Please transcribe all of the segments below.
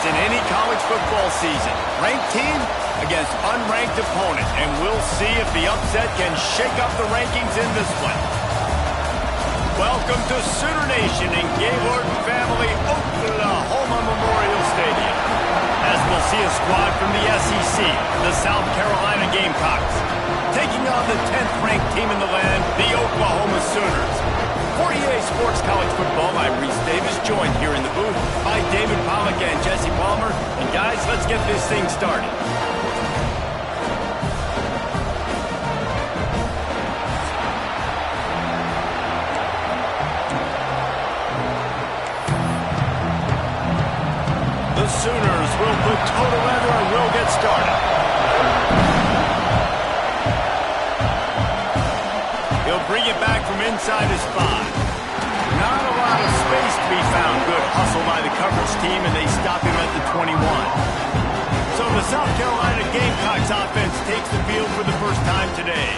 in any college football season. Ranked team against unranked opponent, and we'll see if the upset can shake up the rankings in this one. Welcome to Sooner Nation in G-Burg family Oklahoma Memorial Stadium, as we'll see a squad from the SEC, the South Carolina Gamecocks, taking on the 10th ranked team in the land, the Oklahoma Sooners. For EA Sports College Football, I'm Reese Davis, joined here in the booth by David Pollack and Jesse Palmer. And guys, let's get this thing started. The Sooners will put total leather and will get started. He'll bring it back from inside his 5. Not a lot of space to be found. Good hustle by the coverage team, and they stop him at the 21. So the South Carolina Gamecocks offense takes the field for the first time today.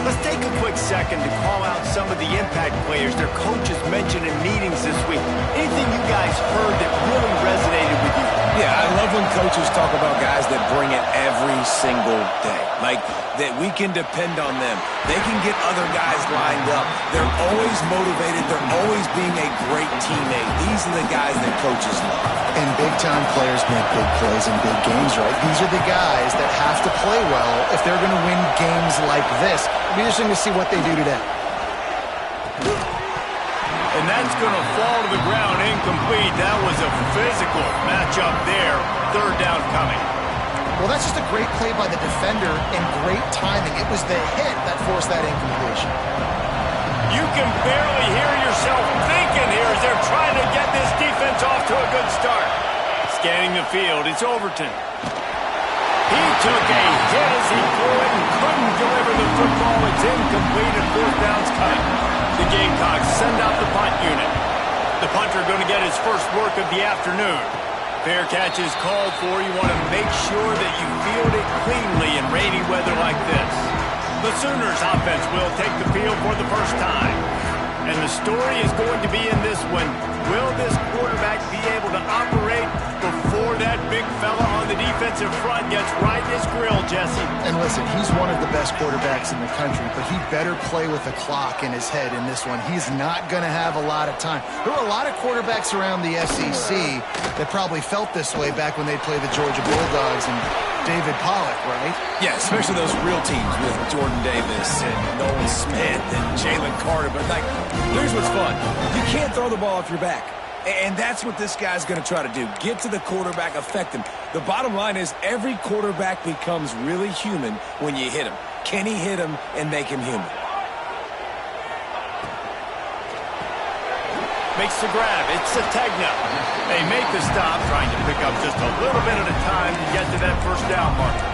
Let's take a quick second to call out some of the impact players their coaches mentioned in meetings this week. Anything you guys heard that really resonated with you? Yeah, I love when coaches talk about guys that bring it every single day. Like, that we can depend on them. They can get other guys lined up. They're always motivated. They're always being a great teammate. These are the guys that coaches love. And big-time players make big plays in big games, right? These are the guys that have to play well if they're going to win games like this. It'll be interesting to see what they do today. And that's going to fall to the ground incomplete. That was a physical matchup there. Third down coming. Well, that's just a great play by the defender and great timing. It was the hit that forced that incompletion. You can barely hear yourself thinking here as they're trying to get this defense off to a good start. Scanning the field, it's Overton. He took a hit as he threw it and couldn't deliver the football. It's incomplete and fourth down's coming. The Gamecocks send out the punt unit. The punter going to get his first work of the afternoon. Fair catch is called for. You want to make sure that you field it cleanly in rainy weather like this. The Sooners offense will take the field for the first time. And the story is going to be in this one. Will this quarterback be able to operate before that big fella on the defensive front gets right in his grill, Jesse? And listen, he's one of the best quarterbacks in the country, but he better play with the clock in his head in this one. He's not going to have a lot of time. There were a lot of quarterbacks around the SEC that probably felt this way back when they played the Georgia Bulldogs and David Pollack, right? Yeah, especially those real teams with Jordan Davis and Nolan Smith and Jalen Carter. But, like, here's what's fun. You can't throw the ball off your back. And that's what this guy's going to try to do. Get to the quarterback, affect him. The bottom line is every quarterback becomes really human when you hit him. Can he hit him and make him human? Makes the grab. It's Sategna. They make the stop, trying to pick up just a little bit at a time to get to that first down marker.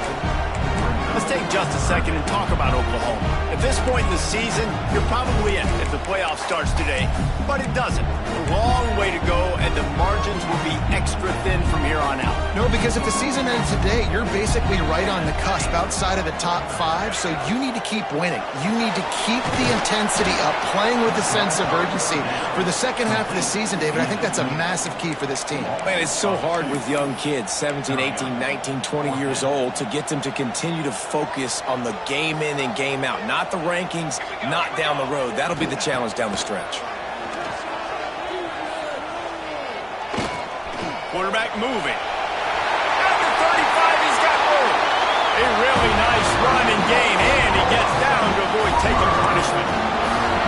Let's take just a second and talk about Oklahoma. At this point in the season, you're probably in if the playoff starts today, but it doesn't. A long way to go, and the margins will be extra thin from here on out. No, because if the season ends today, you're basically right on the cusp outside of the top 5, so you need to keep winning. You need to keep the intensity up, playing with a sense of urgency. For the second half of the season, David, I think that's a massive key for this team. Man, it's so hard with young kids, 17, 18, 19, 20 years old, to get them to continue to focus on the game in and game out, not the rankings, not down the road. That'll be the challenge down the stretch. Quarterback moving. At the 35, he's got room. A really nice run and gain, and he gets down to avoid taking punishment.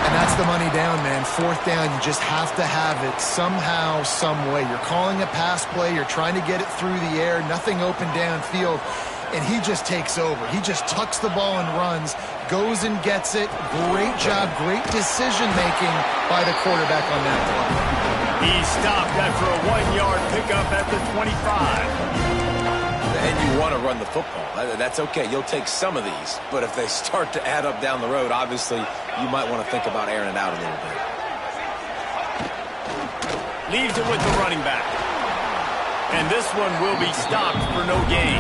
And that's the money down, man. Fourth down, you just have to have it somehow, some way. You're calling a pass play. You're trying to get it through the air. Nothing open downfield. And he just takes over. He just tucks the ball and runs, goes and gets it. Great job, great decision-making by the quarterback on that play. He stopped after a 1-yard pickup at the 25. And you want to run the football. That's okay. You'll take some of these. But if they start to add up down the road, obviously, you might want to think about airing it out a little bit. Leaves it with the running back. And this one will be stopped for no gain.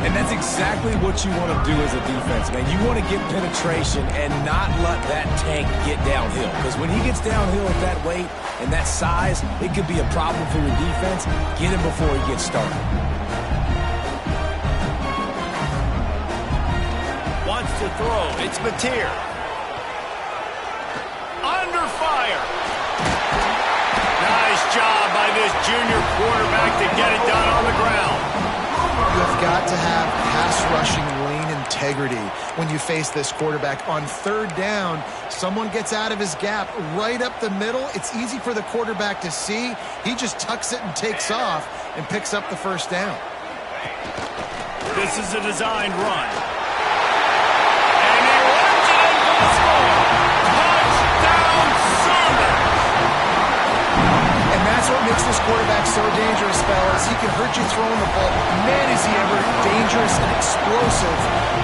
And that's exactly what you want to do as a defense, man. You want to get penetration and not let that tank get downhill. Because when he gets downhill at that weight and that size, it could be a problem for your defense. Get him before he gets started. Wants to throw. It's Mateer. Under fire. Nice job by this junior quarterback to get it done on the ground. You have got to have pass rushing lane integrity when you face this quarterback. On third down, someone gets out of his gap right up the middle. It's easy for the quarterback to see. He just tucks it and takes off and picks up the first down. This is a designed run. And he runs it in for the score. Touchdown, Sooners! And that's what makes this quarterback so dangerous, fellas. He can hurt you throwing the ball. Man, is he ever dangerous and explosive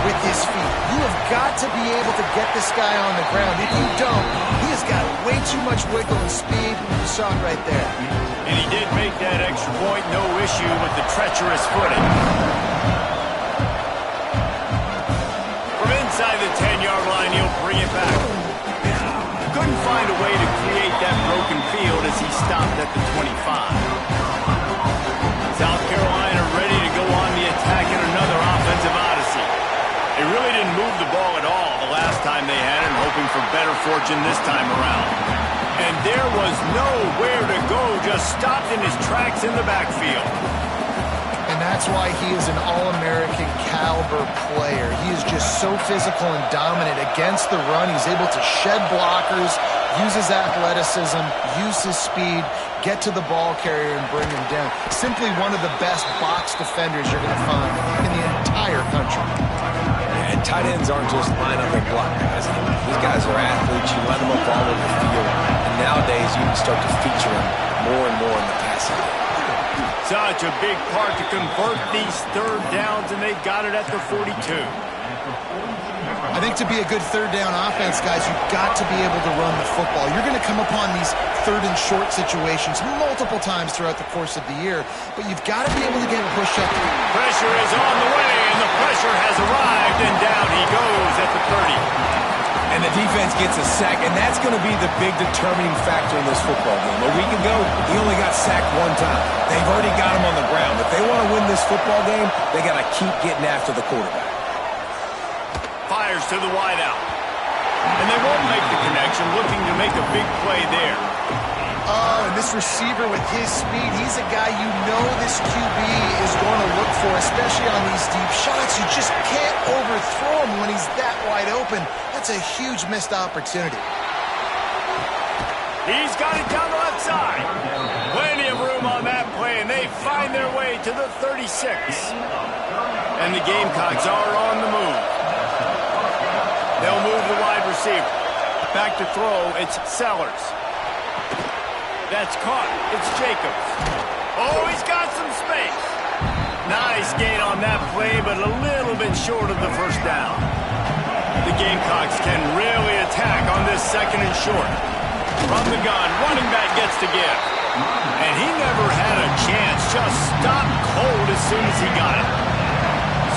with his feet. You have got to be able to get this guy on the ground. If you don't, he has got way too much wiggle and speed. You saw it right there. And he did make that extra point, no issue with the treacherous footing. From inside the 10-yard line, he'll bring it back. Couldn't find a way to create that broken field as he stopped at the 25. South Carolina ready to go on the attack in another offensive odyssey. They really didn't move the ball at all the last time they had it, hoping for better fortune this time around. And there was nowhere to go, just stopped in his tracks in the backfield. And that's why he is an All-American caliber player. He is just so physical and dominant against the run. He's able to shed blockers, use his athleticism, use his speed, get to the ball carrier and bring him down. Simply one of the best box defenders you're going to find in the entire country. And tight ends aren't just line up and block guys. These guys are athletes. You line them up all over the field. And nowadays, you can start to feature them more and more in the passing game. Such a big part to convert these third downs, and they got it at the 42. I think to be a good third down offense, guys, you've got to be able to run the football. You're going to come upon these third and short situations multiple times throughout the course of the year, but you've got to be able to get a push up. Pressure is on the way, and the pressure has arrived, and down he goes at the 30. And the defense gets a sack, and that's going to be the big determining factor in this football game. A week ago, he only got sacked one time. They've already got him on the ground. If they want to win this football game, they got to keep getting after the quarterback. Fires to the wideout. And they won't make the connection, looking to make a big play there. Oh, and this receiver with his speed, he's a guy you know this QB is going to look for, especially on these deep shots. You just can't overthrow him when he's that wide open. That's a huge missed opportunity. He's got it down the left side. Plenty of room on that play, and they find their way to the 36. And the Gamecocks are on the move. They'll move the wide receiver. Back to throw, it's Sellers. That's caught. It's Jacobs. Oh, he's got some space. Nice gain on that play, but a little bit short of the first down. The Gamecocks can really attack on this second and short. From the gun, running back gets to give. And he never had a chance. Just stopped cold as soon as he got it.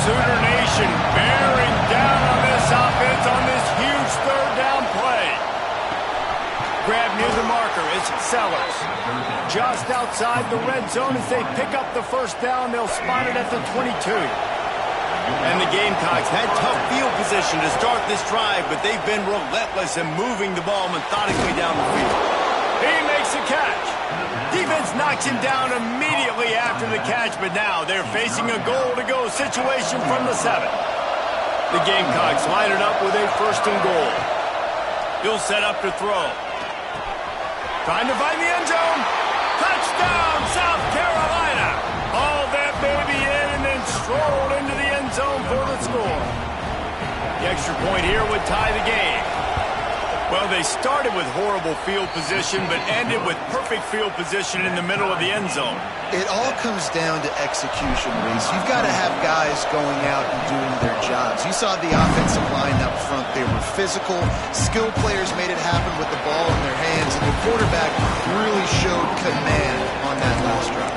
Sooner Nation bearing down on this offense on this huge third down play. Grab near the marker, it's Sellers. Just outside the red zone as they pick up the first down. They'll spot it at the 22. And the Gamecocks had tough field position to start this drive, but they've been relentless in moving the ball methodically down the field. He makes the catch. Defense knocks him down immediately after the catch, but now they're facing a goal-to-go situation from the 7. The Gamecocks line it up with a first and goal. He'll set up to throw. Trying to find the end zone. Touchdown, South Carolina. Hauled that baby in and then strolled into the end zone for the score. The extra point here would tie the game. Well, they started with horrible field position, but ended with perfect field position in the middle of the end zone. It all comes down to execution, Reese. You've got to have guys going out and doing their jobs. You saw the offensive line up front. They were physical. Skilled players made it happen with the ball in their hands, and the quarterback really showed command on that last drive.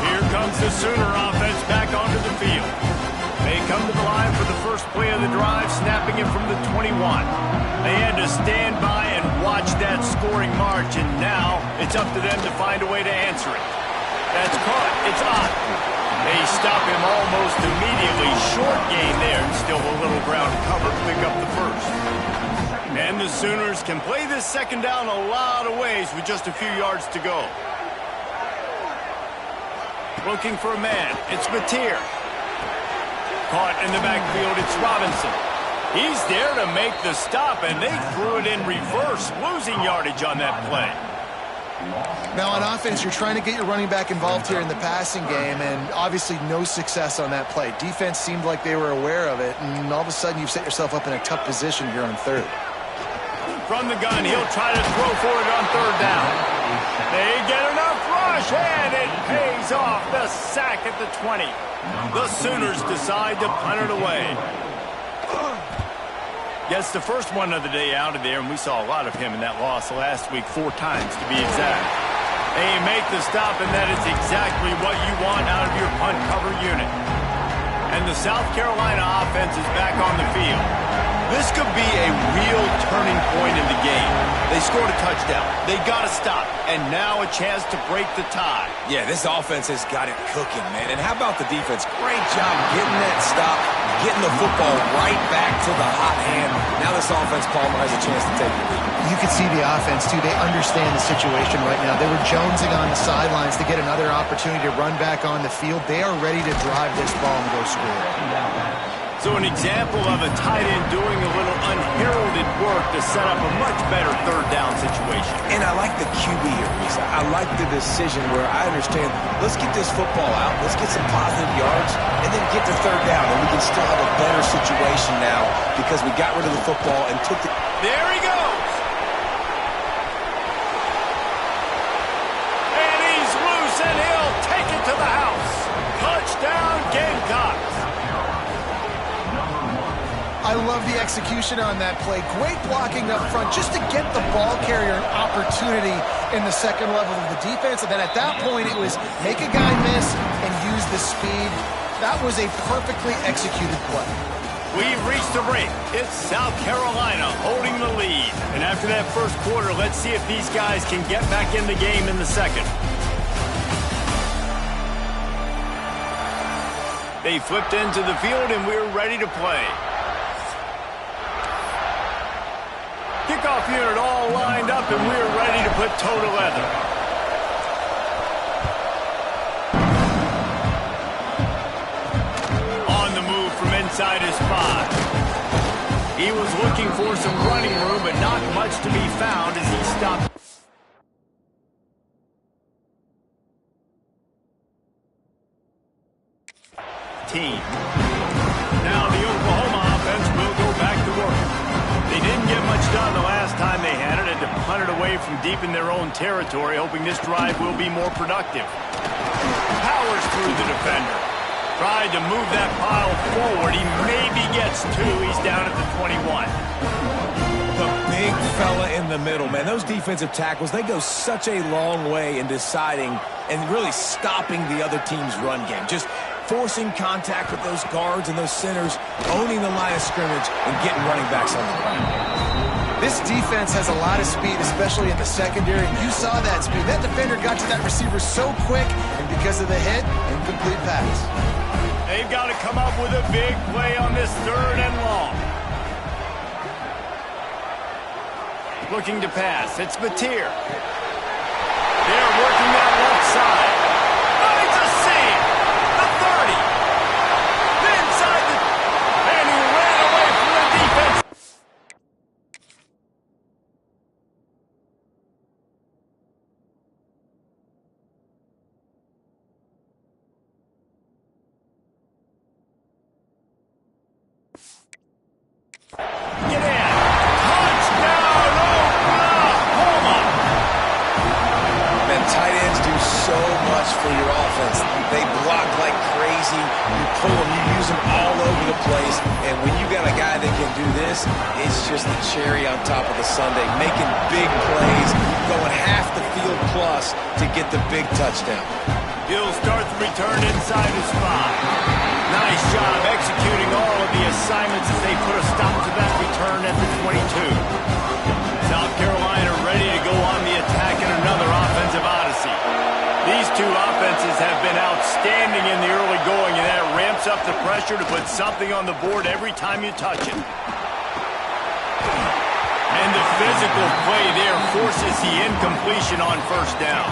Here comes It's the Sooner offense back onto the field. They come to the line for the first play of the drive, snapping it from the 21. They had to stand by and watch that scoring march, and now it's up to them to find a way to answer it. That's caught. It's on. They stop him almost immediately. Short gain there, and still a little ground cover to pick up the first. And the Sooners can play this second down a lot of ways with just a few yards to go. Looking for a man. It's Mateer. Caught in the backfield, it's Robinson. He's there to make the stop, and they threw it in reverse, losing yardage on that play. Now on offense, you're trying to get your running back involved here in the passing game, and obviously no success on that play. Defense seemed like they were aware of it, and all of a sudden you've set yourself up in a tough position here on third. From the gun, he'll try to throw for it on third down. They get enough rush, and it pays off. The sack at the 20. The Sooners decide to punt it away. Gets the first one of the day out of there, and we saw a lot of him in that loss last week, 4 times to be exact. They make the stop, and that is exactly what you want out of your punt cover unit. And the South Carolina offense is back on the field. This could be a real turning point in the game. They scored a touchdown. They got to stop. And now a chance to break the tie. Yeah, this offense has got it cooking, man. And how about the defense? Great job getting that stop, getting the football right back to the hot hand. Now this offense, Palmer, has a chance to take the lead. You can see the offense, too. They understand the situation right now. They were jonesing on the sidelines to get another opportunity to run back on the field. They are ready to drive this ball and go score. So an example of a tight end doing a little unheralded work to set up a much better third down situation. And I like the QB here, Reese. I like the decision where I understand, let's get this football out, let's get some positive yards, and then get to third down, and we can still have a better situation now because we got rid of the football and took the... There he goes! And he's loose, and he'll take it to the house. Touchdown, Gamecocks! I love the execution on that play. Great blocking up front just to get the ball carrier an opportunity in the second level of the defense. And then at that point, it was make a guy miss and use the speed. That was a perfectly executed play. We've reached the break. It's South Carolina holding the lead. And after that first quarter, let's see if these guys can get back in the game in the second. They flipped into the field, and we're ready to play. Kickoff unit all lined up, and we're ready to put toe to leather. On the move from inside his 5. He was looking for some running room, but not much to be found as he stopped. Team. Now the Oklahoma offense will go back to work. They didn't get much done the last time they had it, and to punt it away from deep in their own territory, hoping this drive will be more productive. Powers through the defender. Tried to move that pile forward. He maybe gets 2. He's down at the 21. The big fella in the middle, man. Those defensive tackles, they go such a long way in deciding and really stopping the other team's run game. Just forcing contact with those guards and those centers, owning the line of scrimmage, and getting running backs on the ground. This defense has a lot of speed, especially in the secondary. You saw that speed. That defender got to that receiver so quick, and because of the hit, incomplete pass. They've got to come up with a big play on this third and long. Looking to pass. It's Mateer. They're working that left side. Oh, it's a save. The 30. Inside the... And he ran away from the defense. Get in. Touchdown, Oklahoma. Man, tight ends do so much for your offense. They block like crazy. You pull them, you use them all over the place. And when you got a guy that can do this, it's just the cherry on top of the sundae. Making big plays, going half the field plus to get the big touchdown. He'll start the return inside his 5. Nice job executing all of the assignments as they put a stop to that return at the 22. South Carolina ready to go on the attack in another offensive odyssey. These two offenses have been outstanding in the early going, and that ramps up the pressure to put something on the board every time you touch it. And the physical play there forces the incompletion on first down.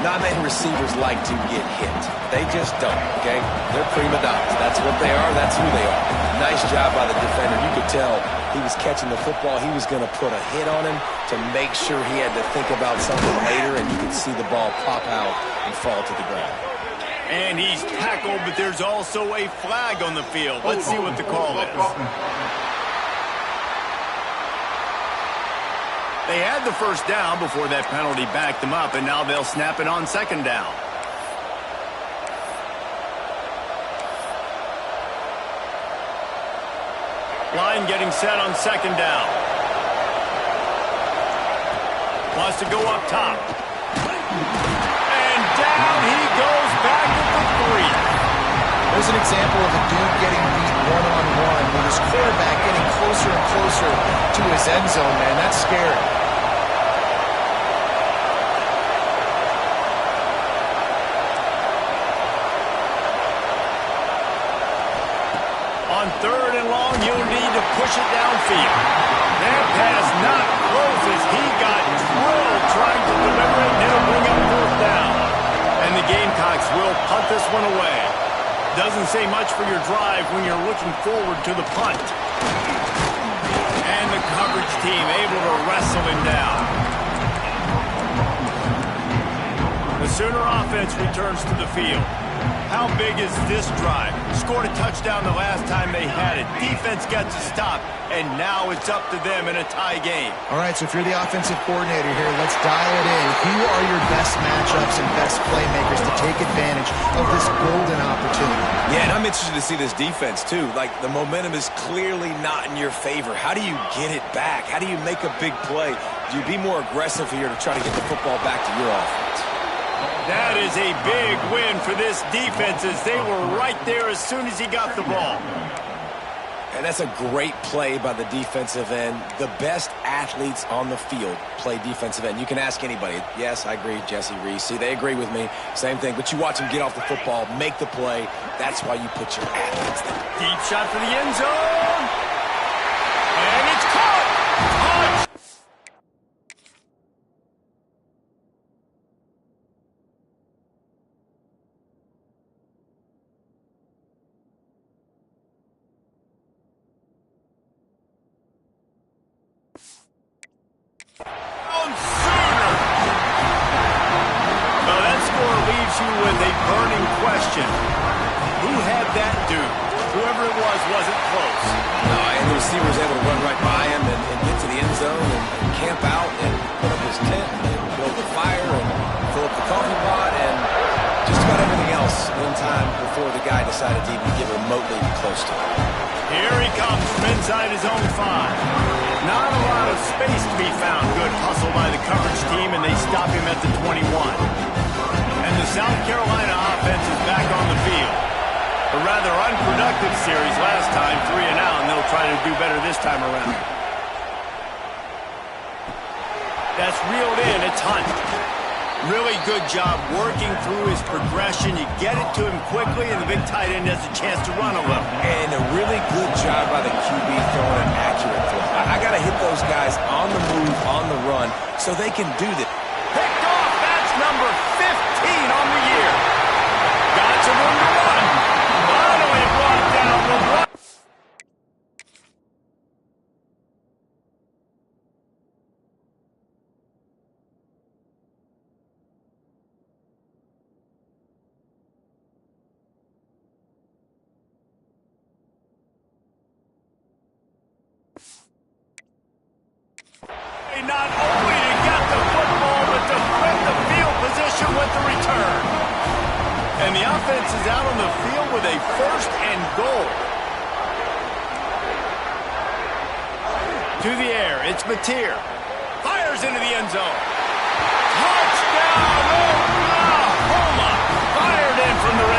Not many receivers like to get hit. They just don't, okay? They're prima donnas. That's what they are. That's who they are. Nice job by the defender. You could tell he was catching the football. He was going to put a hit on him to make sure he had to think about something later, and you could see the ball pop out and fall to the ground. And he's tackled, but there's also a flag on the field. Let's see what the call is. They had the first down before that penalty backed them up, and now they'll snap it on second down. Line getting set on second down. Wants to go up top. And down he goes back at the 3. There's an example of a dude getting beat one-on-one with his quarterback getting closer and closer to his end zone, man. That's scary. On third and long, you'll need to push it downfield. That pass not close as he got drilled trying to deliver it, and it'll bring up fourth down. And the Gamecocks will punt this one away. Doesn't say much for your drive when you're looking forward to the punt. And the coverage team able to wrestle him down. The Sooner offense returns to the field. How big is this drive? Scored a touchdown the last time they had it. Defense gets a stop, and now it's up to them in a tie game. All right, so if you're the offensive coordinator here, let's dial it in. Who are your best matchups and best playmakers to take advantage of this golden opportunity? Yeah, and I'm interested to see this defense, too. Like, the momentum is clearly not in your favor. How do you get it back? How do you make a big play? Do you be more aggressive here to try to get the football back to your offense? That is a big win for this defense as they were right there as soon as he got the ball. And that's a great play by the defensive end. The best athletes on the field play defensive end. You can ask anybody. Yes, I agree, Jesse Reese. See, they agree with me. Same thing. But you watch them get off the football, make the play. That's why you put your athletes there. Deep shot for the end zone. And it's caught. Touch. With a burning question. Who had that dude? Whoever it was wasn't close. No, and the receiver was able to run right by him and get to the end zone and camp out and put up his tent and build the fire and fill up the coffee pot and just about everything else in time before the guy decided to even get remotely close to him. Here he comes from inside his own 5. Not a lot of space to be found. Good hustle by the coverage team, and they stop him at the 21. And the South Carolina offense is back on the field. A rather unproductive series last time, 3 and out, and they'll try to do better this time around. That's reeled in. It's Hunt. Really good job working through his progression. You get it to him quickly, and the big tight end has a chance to run a little. And a really good job by the QB throwing an accurate throw. I got to hit those guys on the move, on the run, so they can do this. Picked off. That's number 15 on the year. Got some room to run. Finally brought down the run. Not only to get the football, but to flip the field position with the return. And the offense is out on the field with a first and goal. To the air, it's Mateer. Fires into the end zone. Touchdown, Oklahoma!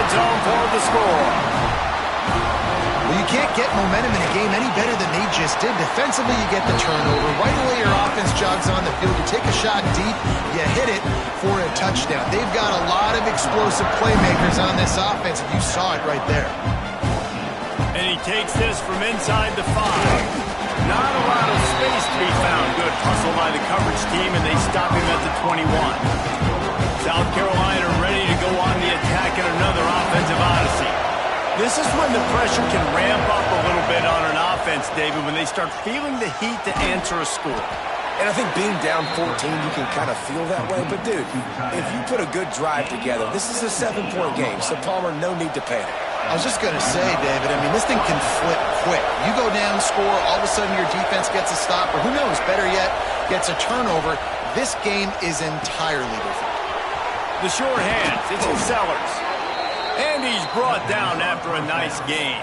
red zone for the score. Well, you can't get momentum in a game any better than they just did. Defensively, you get the turnover. Right away, your offense jogs on the field. You take a shot deep, you hit it for a touchdown. They've got a lot of explosive playmakers on this offense, and you saw it right there. And he takes this from inside the 5. Not a lot of space to be found. Good hustle by the coverage team, and they stop him at the 21. South Carolina ready to go on the attack in another offensive odyssey. This is when the pressure can ramp up a little bit on an offense, David, when they start feeling the heat to answer a score. And I think being down 14, you can kind of feel that way. But, dude, if you put a good drive together, this is a 7-point game, so Palmer, no need to panic. I was just going to say, David, I mean, this thing can flip quick. You go down, score, all of a sudden your defense gets a stop, or who knows, better yet, gets a turnover. This game is entirely different. The short hands, it's Sellers. And he's brought down after a nice gain.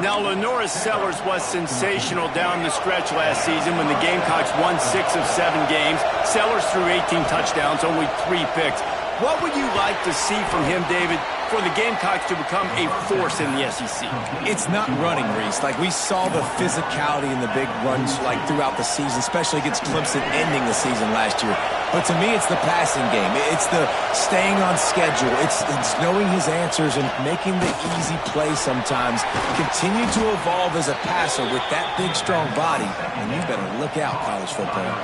Now, Lenoris Sellers was sensational down the stretch last season when the Gamecocks won 6 of 7 games. Sellers threw 18 touchdowns, only 3 picks. What would you like to see from him, David, for the Gamecocks to become a force in the SEC? It's not running, Reese. Like, we saw the physicality in the big runs, like, throughout the season, especially against Clemson ending the season last year. But to me, it's the passing game. It's the staying on schedule. It's knowing his answers and making the easy play sometimes. Continue to evolve as a passer with that big, strong body, and you better look out, college football.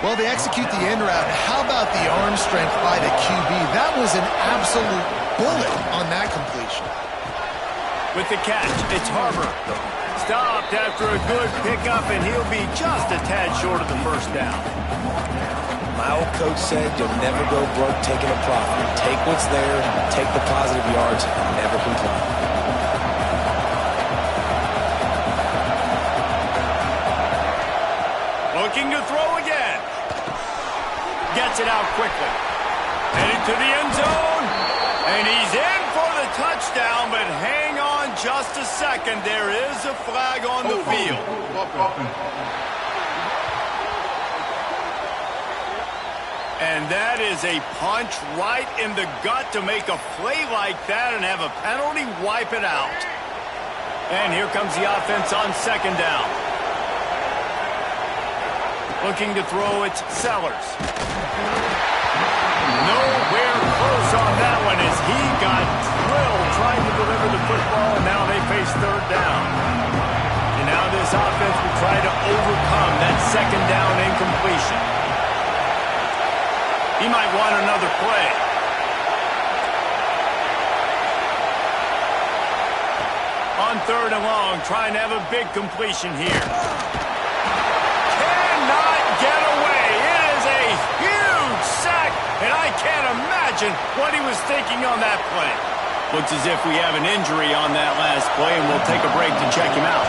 Well, they execute the end route. How about the arm strength by the QB? That was an absolute bullet on that completion. With the catch, it's Harbor. Stopped after a good pickup, and he'll be just a tad short of the first down. My old coach said you'll never go broke taking a profit. Take what's there, take the positive yards, and never complain. Looking to throw again. Gets it out quickly. Headed to the end zone. And he's in for the touchdown, but hang on just a second. There is a flag on the field. And that is a punch right in the gut to make a play like that and have a penalty wipe it out. And here comes the offense on second down. Looking to throw, it's Sellers. Nowhere close on that one as he got drilled trying to deliver the football, and now they face third down. And now this offense will try to overcome that second down incompletion. He might want another play. On third and long, trying to have a big completion here. Cannot get away. It is a huge sack, and I can't imagine what he was thinking on that play. Looks as if we have an injury on that last play, and we'll take a break to check him out.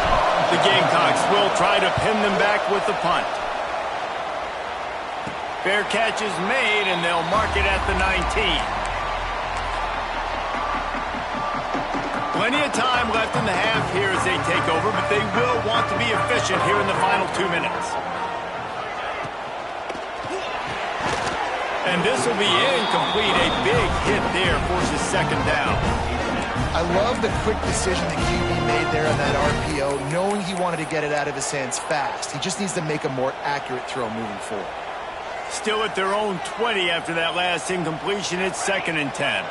The Gamecocks will try to pin them back with the punt. Fair catch is made, and they'll mark it at the 19. Plenty of time left in the half here as they take over, but they will want to be efficient here in the final 2 minutes. And this will be incomplete. A big hit there forces second down. I love the quick decision the QB made there on that RPO, knowing he wanted to get it out of his hands fast. He just needs to make a more accurate throw moving forward. Still at their own 20 after that last incompletion. It's 2nd and 10.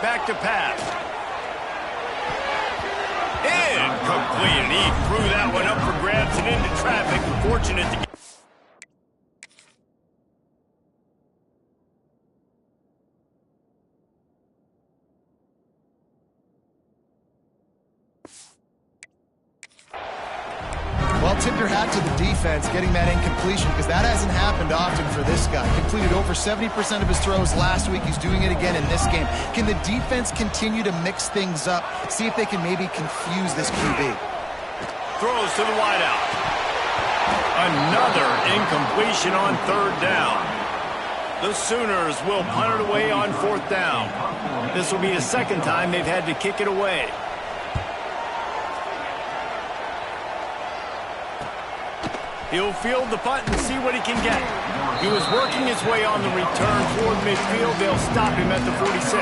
Back to pass. Incomplete. And he threw that one up for grabs and into traffic. Fortunate to get. Well, tip your hat to the defense getting that incompletion because that hasn't happened often for this guy. Completed over 70% of his throws last week. He's doing it again in this game. Can the defense continue to mix things up? See if they can maybe confuse this QB. Throws to the wideout. Another incompletion on third down. The Sooners will punt it away on fourth down. This will be the second time they've had to kick it away. He'll field the punt and see what he can get. He was working his way on the return toward midfield. They'll stop him at the 46.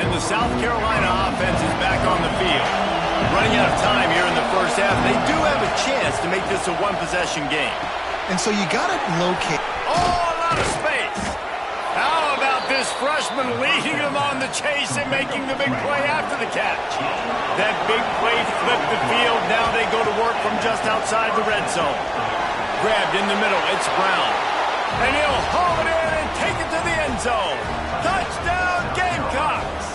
And the South Carolina offense is back on the field. Running out of time here in the first half. They do have a chance to make this a one-possession game. And so you got to locate. Oh, a lot of space. How about this freshman leading him on the chase and making the big play after the catch? That big play flipped the field. Now they go to work from just outside the red zone. Grabbed in the middle. It's Brown. And he'll haul it in and take it to the end zone. Touchdown, Gamecocks.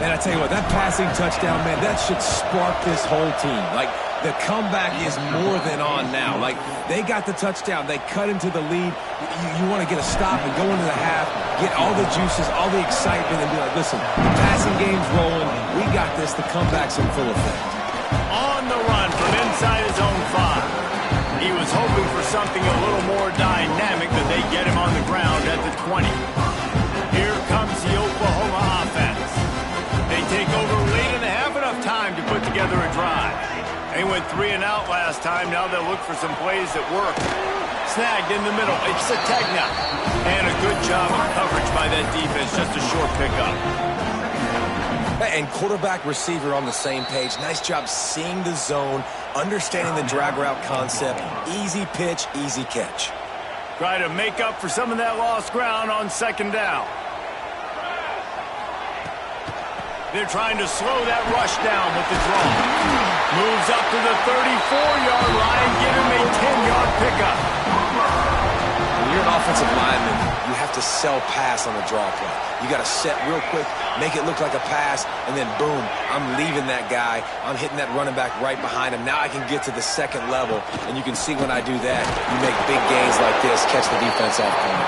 And I tell you what, that passing touchdown, man, that should spark this whole team. Like, the comeback is more than on now. Like, they got the touchdown. They cut into the lead. You want to get a stop and go into the half, get all the juices, all the excitement, and be like, listen, the passing game's rolling. We got this. The comeback's in full effect. On the run from inside his own 5. He was hoping for something a little more dynamic, but they get him on the ground at the 20. Here comes the Oklahoma offense. They take over late in the half, enough time to put together a drive. They went 3 and out last time. Now they'll look for some plays that work. Snagged in the middle. It's Sategna. And a good job of coverage by that defense. Just a short pickup. And quarterback receiver on the same page. Nice job seeing the zone, understanding the drag route concept. Easy pitch, easy catch. Try to make up for some of that lost ground on second down. They're trying to slow that rush down with the draw. Moves up to the 34-yard line. Give him a 10-yard pickup. When you're an offensive lineman, you have to sell pass on the draw play. You got to set real quick, make it look like a pass, and then boom, I'm leaving that guy. I'm hitting that running back right behind him. Now I can get to the second level, and you can see when I do that, you make big gains like this, catch the defense off guard.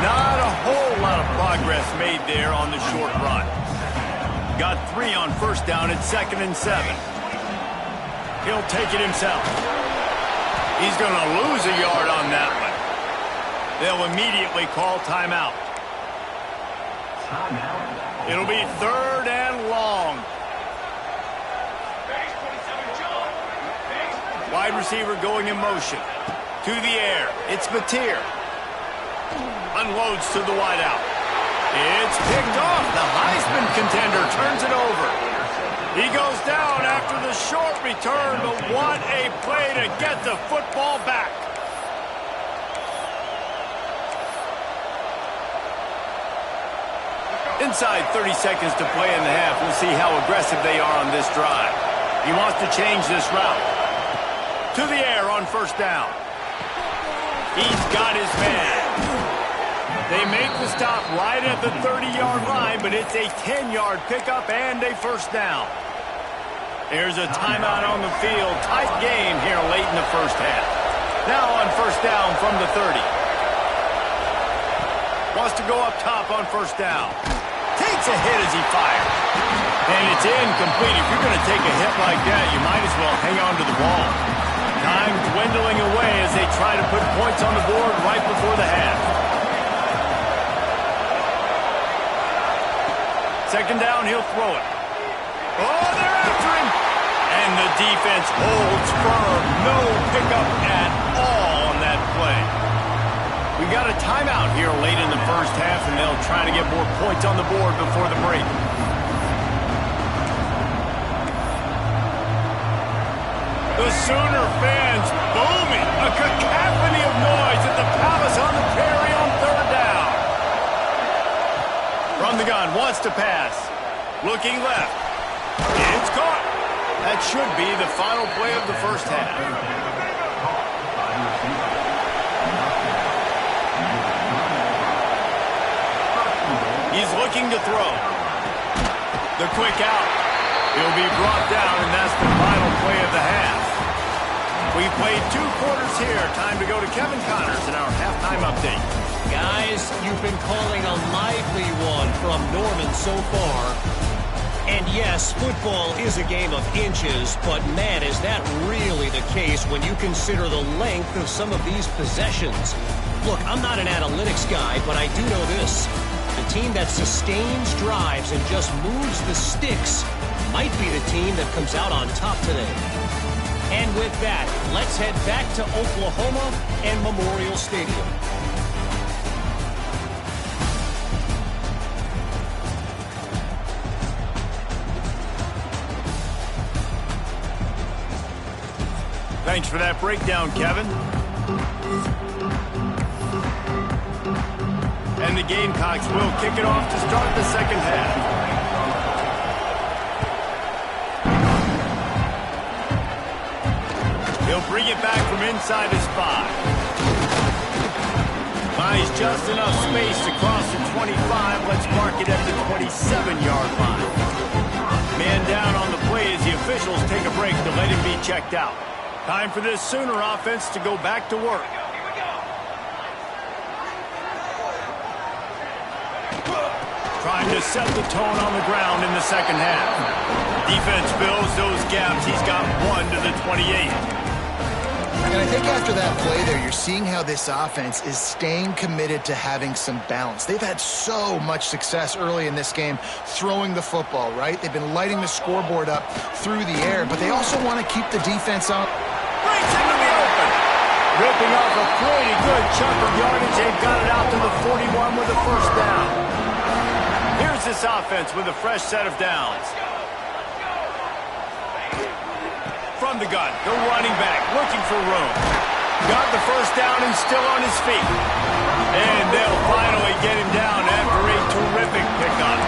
Not a whole lot of progress made there on the short run. Got 3 on first down at 2nd and 7. He'll take it himself. He's going to lose a yard on that one. They'll immediately call timeout. It'll be 3rd and long. Wide receiver going in motion. To the air. It's Mateer. Unloads to the wideout. It's picked off. The Heisman contender turns it over. He goes down after the short return, but what a play to get the football back. Inside 30 seconds to play in the half. We'll see how aggressive they are on this drive. He wants to change this route. To the air on first down. He's got his man. They make the stop right at the 30-yard line, but it's a 10-yard pickup and a first down. There's a timeout on the field. Tight game here late in the first half. Now on first down from the 30. Wants to go up top on first down. Takes a hit as he fires. And it's incomplete. If you're going to take a hit like that, you might as well hang on to the ball. Time dwindling away as they try to put points on the board right before the half. Second down, he'll throw it. Oh, they're after him. And the defense holds firm. No pickup at all on that play. We got a timeout here late in the first half, and they'll try to get more points on the board before the break. The Sooner fans booming. A cacophony of noise at the Palace on the Prairie on third down. From the gun, wants to pass. Looking left. It's caught. That should be the final play of the first half. He's looking to throw. The quick out. He'll be brought down, and that's the final play of the half. We've played 2 quarters here. Time to go to Kevin Connors in our halftime update. Guys, you've been calling a lively one from Norman so far. And yes, football is a game of inches, but man, is that really the case when you consider the length of some of these possessions. Look, I'm not an analytics guy, but I do know this. The team that sustains drives and just moves the sticks might be the team that comes out on top today. And with that, let's head back to Oklahoma and Memorial Stadium. Thanks for that breakdown, Kevin. And the Gamecocks will kick it off to start the second half. He'll bring it back from inside his 5. Buys just enough space to cross the 25. Let's mark it at the 27-yard line. Man down on the play as the officials take a break to let him be checked out. Time for this Sooner offense to go back to work. Trying to set the tone on the ground in the second half. Defense fills those gaps. He's got 1 to the 28. And I think after that play there, you're seeing how this offense is staying committed to having some balance. They've had so much success early in this game throwing the football, right? They've been lighting the scoreboard up through the air, but they also want to keep the defense on. Breaks into the open. Ripping off a pretty good chunk of yardage. They've got it out to the 41 with a first down. Here's this offense with a fresh set of downs. From the gun, the running back looking for room. Got the first down and still on his feet. And they'll finally get him down after a terrific pickup.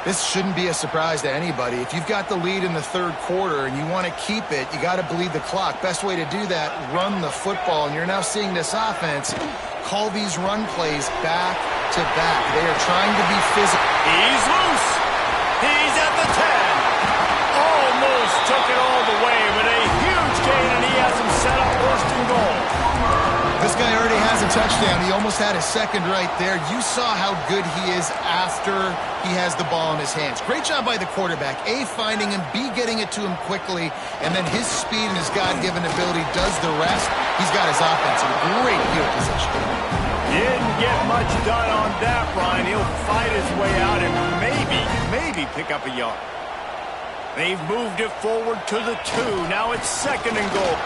This shouldn't be a surprise to anybody. If you've got the lead in the third quarter and you want to keep it, you got to bleed the clock. Best way to do that, run the football. And you're now seeing this offense call these run plays back to back. They are trying to be physical. He's loose. He's at the 10. Almost took it all the way, but a huge gain, and he has him set up first and goal. This guy already has a touchdown. He almost had a second right there. You saw how good he is after he has the ball in his hands. Great job by the quarterback. A, finding him, B, getting it to him quickly, and then his speed and his God-given ability does the rest. He's got his offense in great field position. Didn't get much done on that run. He'll fight his way out and maybe pick up a yard. They've moved it forward to the 2. Now it's second and goal.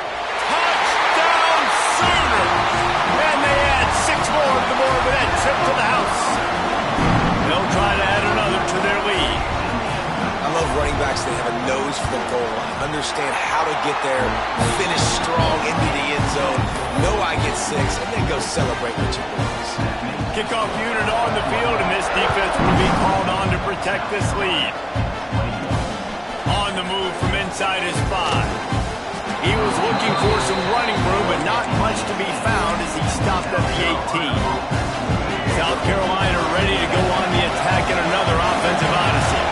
Touchdown Sooners! And they add 6 more to the board with that trip to the house. They'll try to add another to their lead. I love running backs that have a nose for the goal line. Understand how to get there, finish strong into the end zone, know I get 6, and then go celebrate with your boys. Kickoff unit on the field, and this defense will be called on to protect this lead. On the move from inside his 5. He was looking for some running room, but not much to be found as he stopped at the 18. South Carolina ready to go on the attack in another offensive odyssey.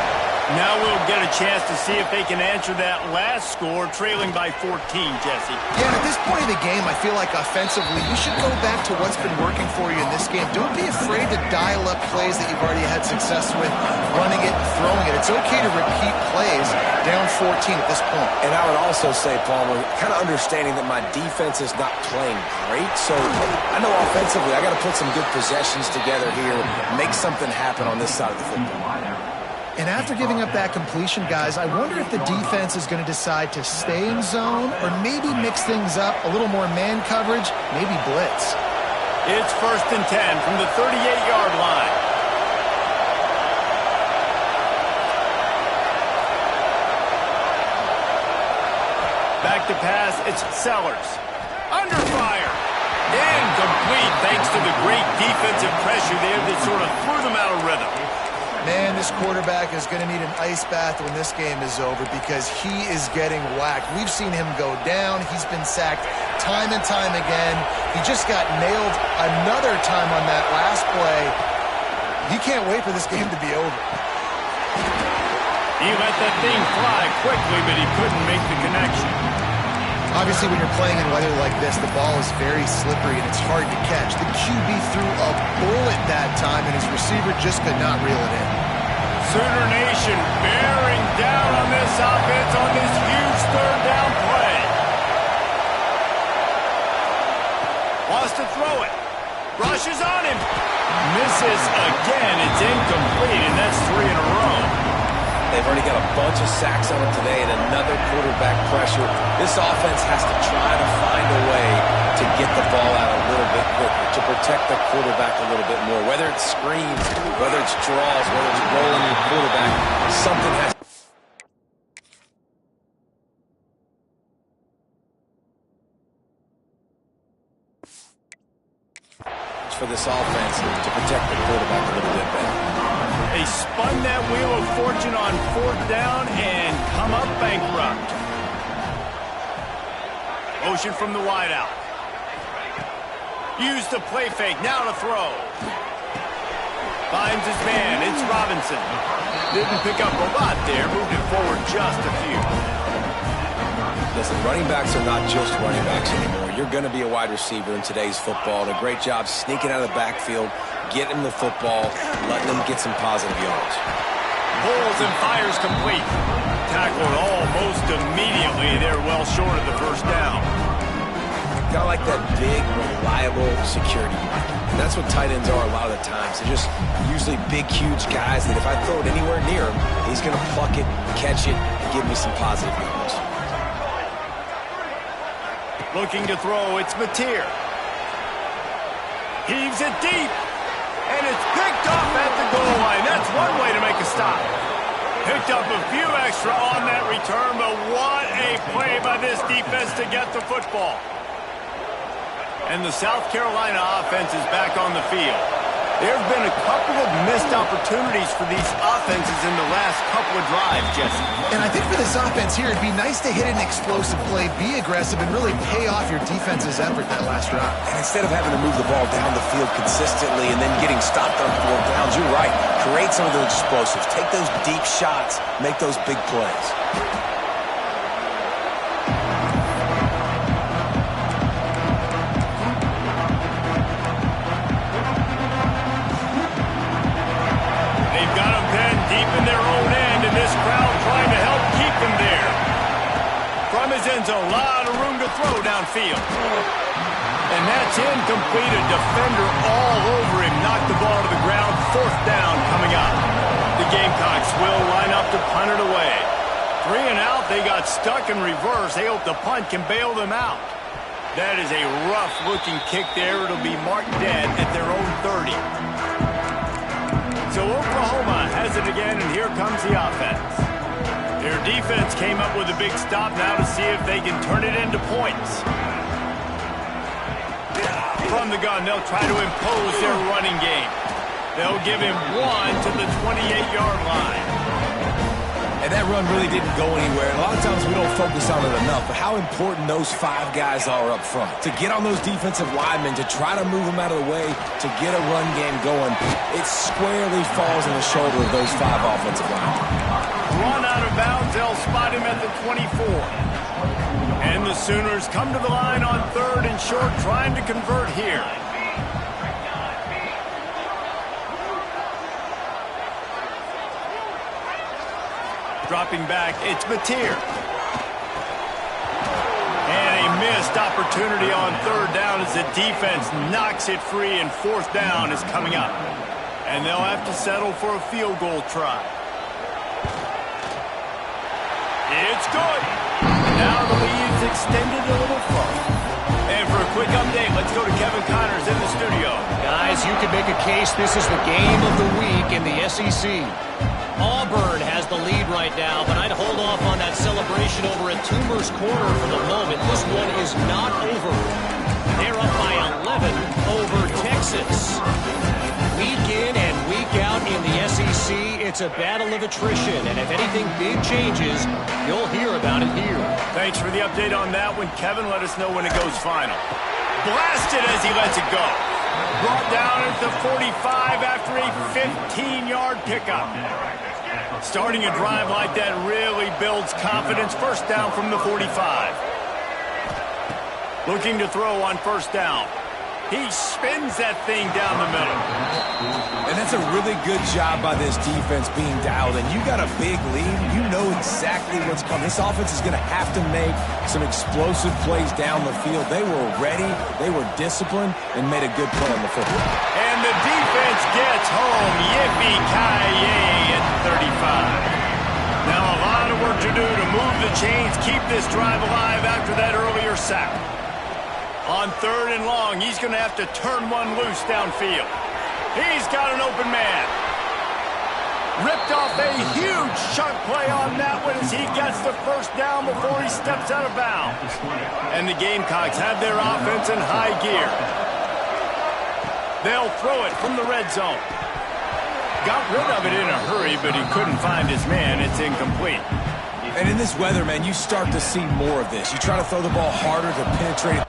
Now we'll get a chance to see if they can answer that last score, trailing by 14, Jesse. Yeah, and at this point in the game, I feel like offensively, you should go back to what's been working for you in this game. Don't be afraid to dial up plays that you've already had success with, running it and throwing it. It's okay to repeat plays down 14 at this point. And I would also say, Palmer, kind of understanding that my defense is not playing great, so I know offensively I got to put some good possessions together here, make something happen on this side of the football. And after giving up that completion, guys, I wonder if the defense is going to decide to stay in zone or maybe mix things up, a little more man coverage, maybe blitz. It's first and 10 from the 38-yard line. Back to pass, it's Sellers. Under fire. Incomplete thanks to the great defensive pressure there that sort of threw them out of rhythm. Man, this quarterback is going to need an ice bath when this game is over because he is getting whacked. We've seen him go down. He's been sacked time and time again. He just got nailed another time on that last play. He can't wait for this game to be over. He let that thing fly quickly, but he couldn't make the connection. Obviously, when you're playing in weather like this, the ball is very slippery and it's hard to catch. The QB threw a bullet that time, and his receiver just could not reel it in. Sooner Nation bearing down on this offense on this huge third down play. Wants to throw it. Rushes on him. Misses again. It's incomplete, and that's 3 in a row. They've already got a bunch of sacks on them today and another quarterback pressure. This offense has to try to find a way to get the ball out a little bit quicker, to protect the quarterback a little bit more. Whether it's screens, whether it's draws, whether it's rolling your quarterback, something has to. For this offense to protect the quarterback a little bit better. They spun that wheel of fortune on 4th down and come up bankrupt. Motion from the wideout. Use the play fake, now to throw. Finds his man, it's Robinson. Didn't pick up a lot there, moved it forward just a few. Listen, running backs are not just running backs anymore. You're going to be a wide receiver in today's football. And a great job sneaking out of the backfield, getting him the football, letting him get some positive yards. Pulls and fires complete. Tackled almost immediately. They're well short of the first down. Got like that big, reliable security blanket. And that's what tight ends are a lot of the times. They're just usually big, huge guys that if I throw it anywhere near him, he's going to pluck it, catch it, and give me some positive yards. Looking to throw, it's Mateer. Heaves it deep. And it's picked off at the goal line. That's one way to make a stop. Picked up a few extra on that return, but what a play by this defense to get the football. And the South Carolina offense is back on the field. There have been a couple of missed opportunities for these offenses in the last couple of drives, Jesse. And I think for this offense here, it'd be nice to hit an explosive play, be aggressive, and really pay off your defense's effort that last drive. And instead of having to move the ball down the field consistently and then getting stopped on 4 downs, you're right. Create some of those explosives. Take those deep shots. Make those big plays. A lot of room to throw downfield. And that's incomplete. A defender all over him. Knocked the ball to the ground. 4th down coming up. The Gamecocks will line up to punt it away. 3 and out. They got stuck in reverse. They hope the punt can bail them out. That is a rough-looking kick there. It'll be marked dead at their own 30. So Oklahoma has it again, and here comes the offense. Their defense came up with a big stop now to see if they can turn it into points. From the gun, they'll try to impose their running game. They'll give him 1 to the 28-yard line. And that run really didn't go anywhere. And a lot of times we don't focus on it enough, but how important those 5 guys are up front. To get on those defensive linemen, to try to move them out of the way, to get a run game going, it squarely falls on the shoulder of those 5 offensive linemen. Run out of bounds, they'll spot him at the 24. And the Sooners come to the line on 3rd and short, trying to convert here. Dropping back, it's Mateer. And a missed opportunity on 3rd down as the defense knocks it free, and 4th down is coming up. And they'll have to settle for a field goal try. It's good. Now the lead's extended a little further. And for a quick update, let's go to Kevin Connors in the studio. Guys, you could make a case this is the game of the week in the SEC. Auburn has the lead right now, but I'd hold off on that celebration over at Toomer's Corner for the moment. This one is not over. They're up by 11 over Texas. Week in and week out in the SEC, it's a battle of attrition, and if anything big changes, you'll hear about it here. Thanks for the update on that one, Kevin. Let us know when it goes final. Blasted as he lets it go. Brought down at the 45 after a 15-yard pickup. Starting a drive like that really builds confidence. 1st down from the 45. Looking to throw on 1st down. He spins that thing down the middle. And that's a really good job by this defense being dialed in. You got a big lead. You know exactly what's coming. This offense is going to have to make some explosive plays down the field. They were ready. They were disciplined and made a good play on the football. And the defense gets home. Yippee-ki-yay at 35. Now a lot of work to do to move the chains, keep this drive alive after that earlier sack. On 3rd and long, he's going to have to turn one loose downfield. He's got an open man. Ripped off a huge chunk play on that one as he gets the first down before he steps out of bounds. And the Gamecocks have their offense in high gear. They'll throw it from the red zone. Got rid of it in a hurry, but he couldn't find his man. It's incomplete. And in this weather, man, you start to see more of this. You try to throw the ball harder to penetrate it.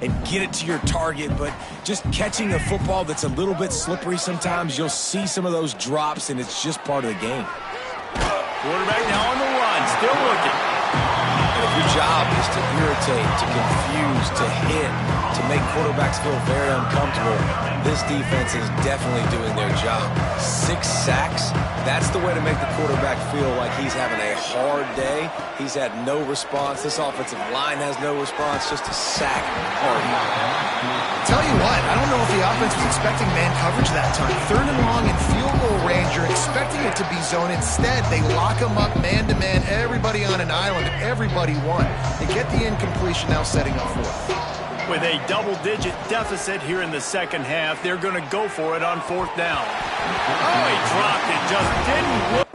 And get it to your target, but just catching a football that's a little bit slippery sometimes, you'll see some of those drops, and it's just part of the game. Quarterback now on the run, still looking. And if your job is to irritate, to confuse, to hit, to make quarterbacks feel very uncomfortable, this defense is definitely doing their job. 6 sacks, that's the way to make the quarterback feel like he's having a hard day. He's had no response. This offensive line has no response, just a sack party. Tell you what, I don't know if the offense was expecting man coverage that time. 3rd and long in field goal range, you're expecting it to be zone. Instead, they lock him up man-to-man, everybody on an island, everybody 41. They get the incompletion now, setting up fourth. With a double-digit deficit here in the second half, they're going to go for it on fourth down. Oh, he dropped it. Just didn't look.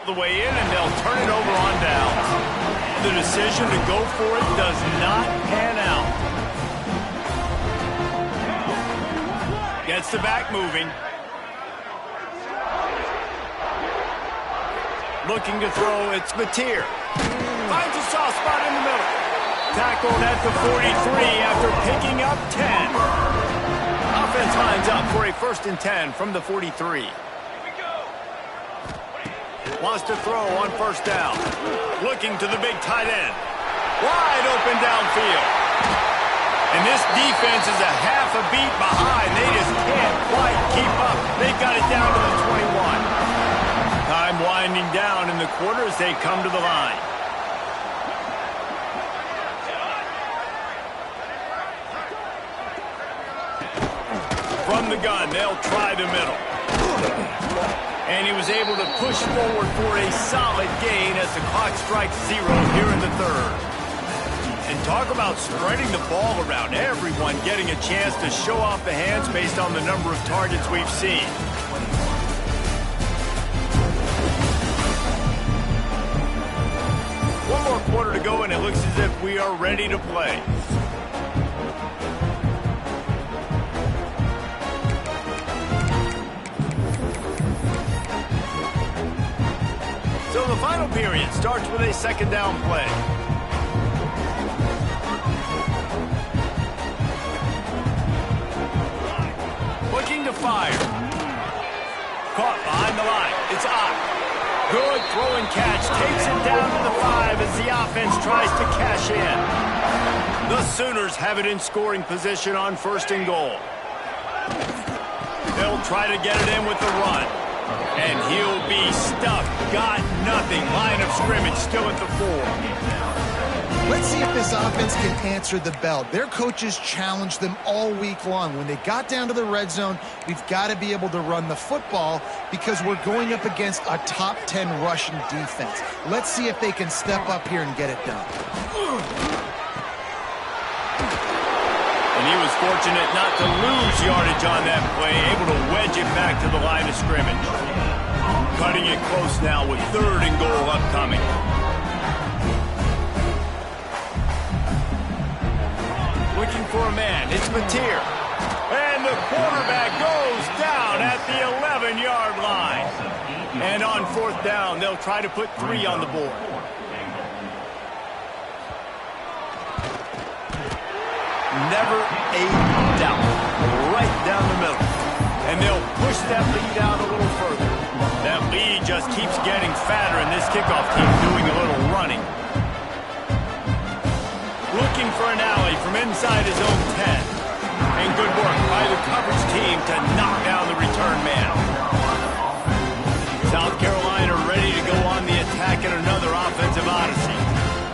The way in, and they'll turn it over on downs. The decision to go for it does not pan out. Gets the back moving. Looking to throw, it's Mateer. Finds a soft spot in the middle. Tackled at the 43 after picking up 10. Offense lines up for a 1st and 10 from the 43. Wants to throw on 1st down. Looking to the big tight end. Wide open downfield. And this defense is a half a beat behind. They just can't quite keep up. They've got it down to the 21. Time winding down in the quarter as they come to the line. From the gun, they'll try the middle. And he was able to push forward for a solid gain as the clock strikes 0 here in the 3rd. And talk about spreading the ball around. Everyone getting a chance to show off the hands based on the number of targets we've seen. One more quarter to go, and it looks as if we are ready to play. So the final period starts with a 2nd down play. Looking to fire. Caught behind the line. It's Ott. Good throw and catch. Takes it down to the 5 as the offense tries to cash in. The Sooners have it in scoring position on 1st and goal. They'll try to get it in with the run. And he'll be stuck. Got nothing. Line of scrimmage still at the 4. Let's see if this offense can answer the bell. Their coaches challenged them all week long. When they got down to the red zone, we've got to be able to run the football because we're going up against a top 10 Russian defense. Let's see if they can step up here and get it done. And he was fortunate not to lose yardage on that play, able to wedge it back to the line of scrimmage. Cutting it close now with 3rd and goal upcoming. Looking for a man. It's Mateer. And the quarterback goes down at the 11-yard line. And on 4th down, they'll try to put 3 on the board. Never a doubt. Right down the middle. And they'll push that lead out a little further. That lead just keeps getting fatter, and this kickoff team doing a little running. Looking for an alley from inside his own 10. And good work by the coverage team to knock down the return man. South Carolina ready to go on the attack in another offensive odyssey.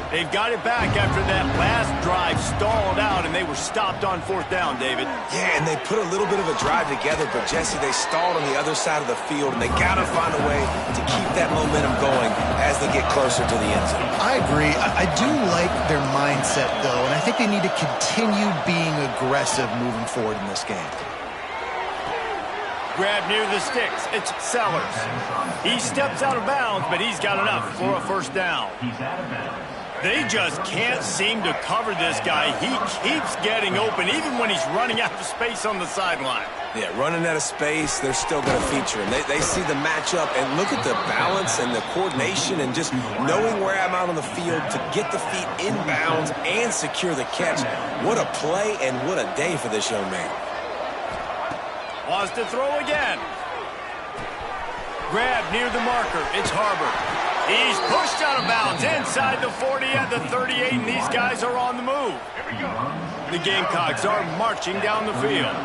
They've got it back after that last drive stalled out, and they were stopped on 4th down, David. Yeah, and they put a little bit of a drive together, but, Jesse, they stalled on the other side of the field, and they got to find a way to keep that momentum going as they get closer to the end zone. I agree. I do like their mindset, though, and I think they need to continue being aggressive moving forward in this game. Grab near the sticks. It's Sellers. He steps out of bounds, but he's got enough for a 1st down. They just can't seem to cover this guy. He keeps getting open, even when he's running out of space on the sideline. Yeah, running out of space, they're still going to feature him. They see the matchup, and look at the balance and the coordination and just knowing where I'm out on the field to get the feet in bounds and secure the catch. What a play and what a day for this young man. Wants to throw again. Grab near the marker. It's Harbor. He's pushed out of bounds inside the 40 at the 38, and these guys are on the move. The Gamecocks are marching down the field.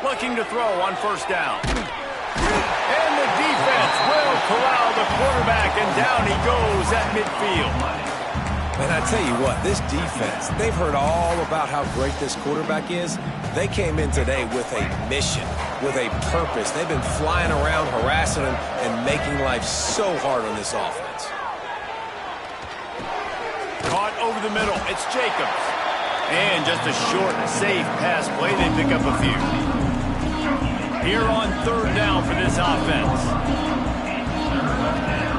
Looking to throw on 1st down. And the defense will corral the quarterback, and down he goes at midfield. And I tell you what, this defense, they've heard all about how great this quarterback is. They came in today with a mission, with a purpose. They've been flying around, harassing him, and making life so hard on this offense. Caught over the middle. It's Jacobs. And just a short, safe pass play. They pick up a few. Here on third down for this offense.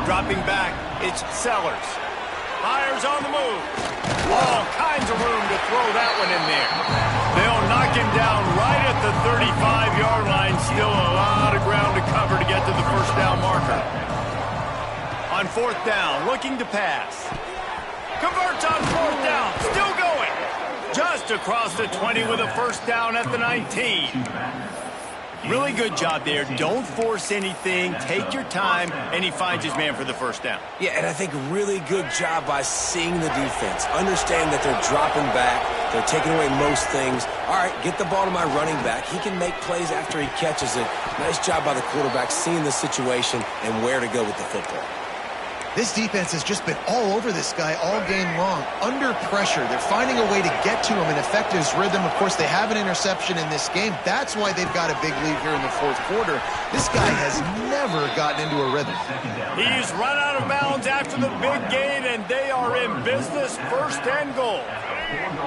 Dropping back, it's Sellers. Fires on the move. All kinds of room to throw that one in there. They'll knock him down right at the 35-yard line. Still a lot of ground to cover to get to the first down marker. On fourth down, looking to pass. Converts on fourth down. Still going. Just across the 20 with a first down at the 19. Really good job there. Don't force anything. Take your time, and he finds his man for the first down. Yeah, and I think a really good job by seeing the defense. Understand that they're dropping back. They're taking away most things. All right, get the ball to my running back. He can make plays after he catches it. Nice job by the quarterback seeing the situation and where to go with the football. This defense has just been all over this guy all game long. Under pressure, they're finding a way to get to him and affect his rhythm. Of course, they have an interception in this game. That's why they've got a big lead here in the fourth quarter. This guy has never gotten into a rhythm. He's run out of bounds after the big gain, and they are in business, first and goal.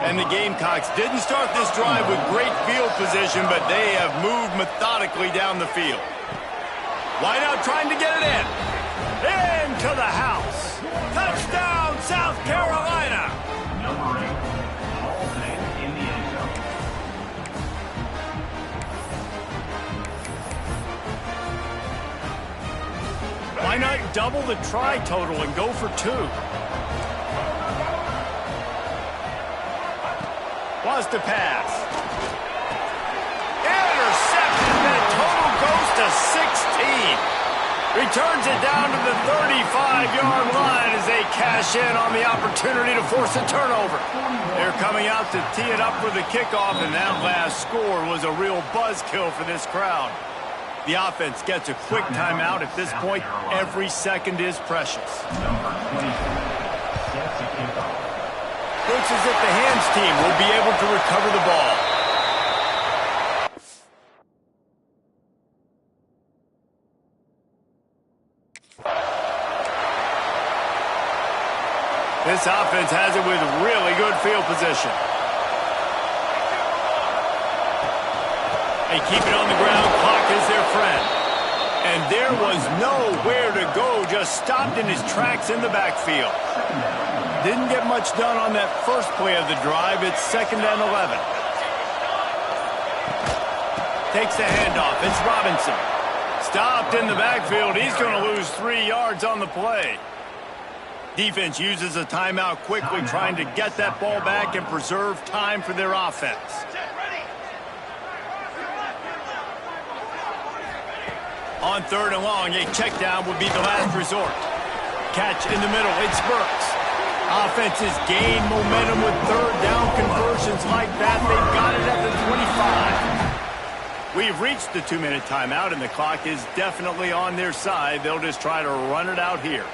And the Gamecocks didn't start this drive with great field position, but they have moved methodically down the field. Wide out trying to get it in. Into the house. Touchdown, South Carolina. In the end zone. Why not double the try total and go for two? Was to pass. Intercepted, and total goes to 16. Returns it down to the 35-yard line as they cash in on the opportunity to force a turnover. They're coming out to tee it up for the kickoff, and that last score was a real buzzkill for this crowd. The offense gets a quick timeout. At this point, every second is precious. Looks as if the hands team will be able to recover the ball. This offense has it with really good field position. They keep it on the ground. Clock is their friend. And there was nowhere to go. Just stopped in his tracks in the backfield. Didn't get much done on that first play of the drive. It's 2nd and 11. Takes the handoff. It's Robinson. Stopped in the backfield. He's going to lose 3 yards on the play. Defense uses a timeout quickly, trying to get that ball back and preserve time for their offense. On 3rd and long, a check down would be the last resort. Catch in the middle, it's Burks. Offenses gain momentum with 3rd down conversions like that. They've got it at the 25. We've reached the 2-minute timeout, and the clock is definitely on their side. They'll just try to run it out here.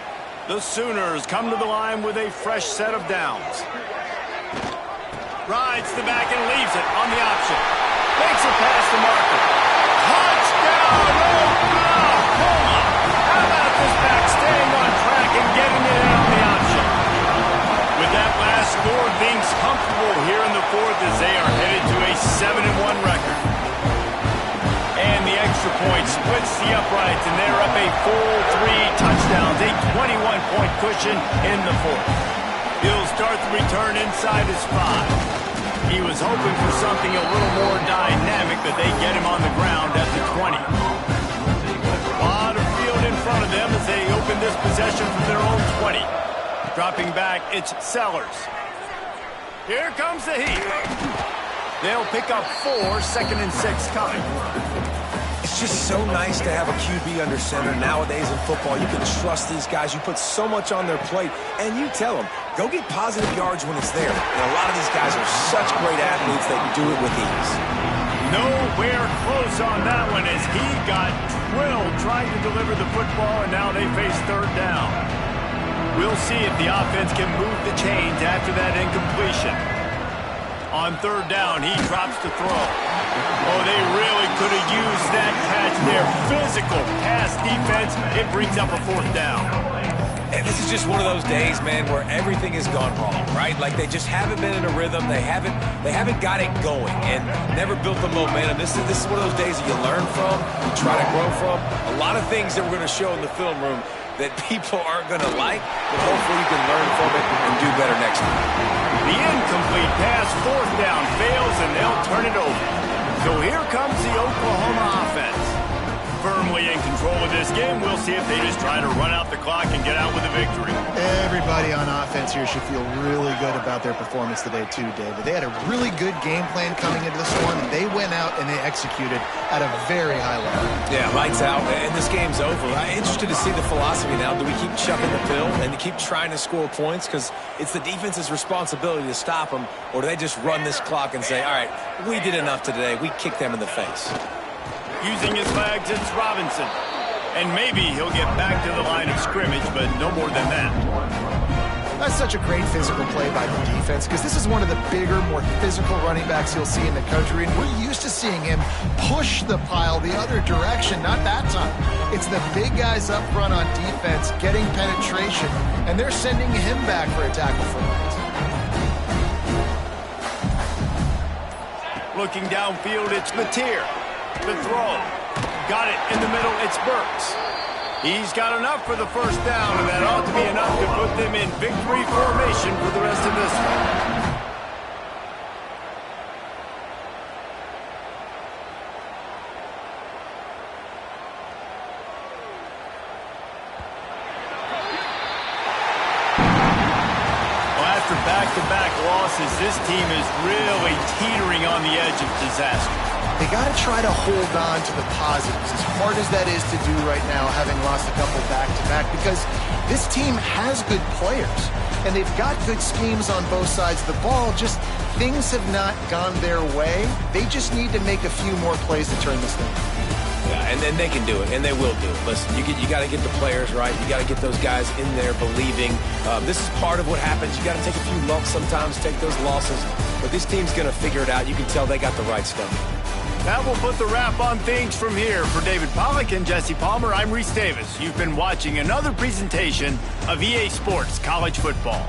The Sooners come to the line with a fresh set of downs. Rides the back and leaves it on the option. Makes it past the marker. Touchdown, Oklahoma! How about this back staying on track and getting it in on the option? With that last score, things comfortable here in the fourth as they are headed to a 7-1 record. And the extra point splits the uprights, and they're up a full 3 touchdowns, a 21-point cushion in the fourth. He'll start the return inside his 5. He was hoping for something a little more dynamic, but they get him on the ground at the 20. A lot of field in front of them as they open this possession from their own 20. Dropping back, it's Sellers. Here comes the heat. They'll pick up 4, 2nd and 6 coming. It's just so nice to have a QB under center nowadays in football. You can trust these guys. You put so much on their plate, and you tell them, go get positive yards when it's there. And a lot of these guys are such great athletes, they can do it with ease. Nowhere close on that one as he got Will trying to deliver the football, and now they face third down. We'll see if the offense can move the chains after that incompletion. On third down, he drops to throw. Oh, they really could have used that catch there. Physical pass defense. It brings up a fourth down. And this is just one of those days, man, where everything has gone wrong, right? Like they just haven't been in a rhythm. They haven't got it going and never built the momentum. This is one of those days that you learn from, you try to grow from. A lot of things that we're going to show in the film room that people aren't going to like, but hopefully you can learn from it and do better next time. The incomplete pass, fourth down, fails, and they'll turn it over. So here comes the Oklahoma offense. Firmly in control of this game. We'll see if they just try to run out the clock and get out with a victory. Everybody on offense here should feel really good about their performance today too, David. They had a really good game plan coming into this one, and they went out and they executed at a very high level. Yeah, lights out, and this game's over. I'm interested to see the philosophy now. Do we keep chucking the pill and to keep trying to score points because it's the defense's responsibility to stop them, or do they just run this clock and say, all right, we did enough today. We kicked them in the face. Using his legs, it's Robinson. And maybe he'll get back to the line of scrimmage, but no more than that. That's such a great physical play by the defense because this is one of the bigger, more physical running backs you'll see in the country, and we're used to seeing him push the pile the other direction. Not that time. It's the big guys up front on defense getting penetration, and they're sending him back for a tackle for loss. Looking downfield, it's Mateer. The throw. Got it in the middle. It's Burks. He's got enough for the first down, and that ought to be enough to put them in victory formation for the rest of this one. After back-to-back losses, this team is really teetering on the edge of disaster. They got to try to hold on to the positives, as hard as that is to do right now, having lost a couple back-to-back, because this team has good players, and they've got good schemes on both sides of the ball, just things have not gone their way. They just need to make a few more plays to turn this thing. Yeah, and then they can do it, and they will do it. Listen, you got to get the players right. You got to get those guys in there believing. This is part of what happens. You got to take a few lumps sometimes, take those losses, but this team's going to figure it out. You can tell they got the right stuff. That will put the wrap on things from here. For David Pollack and Jesse Palmer, I'm Reese Davis. You've been watching another presentation of EA Sports College Football.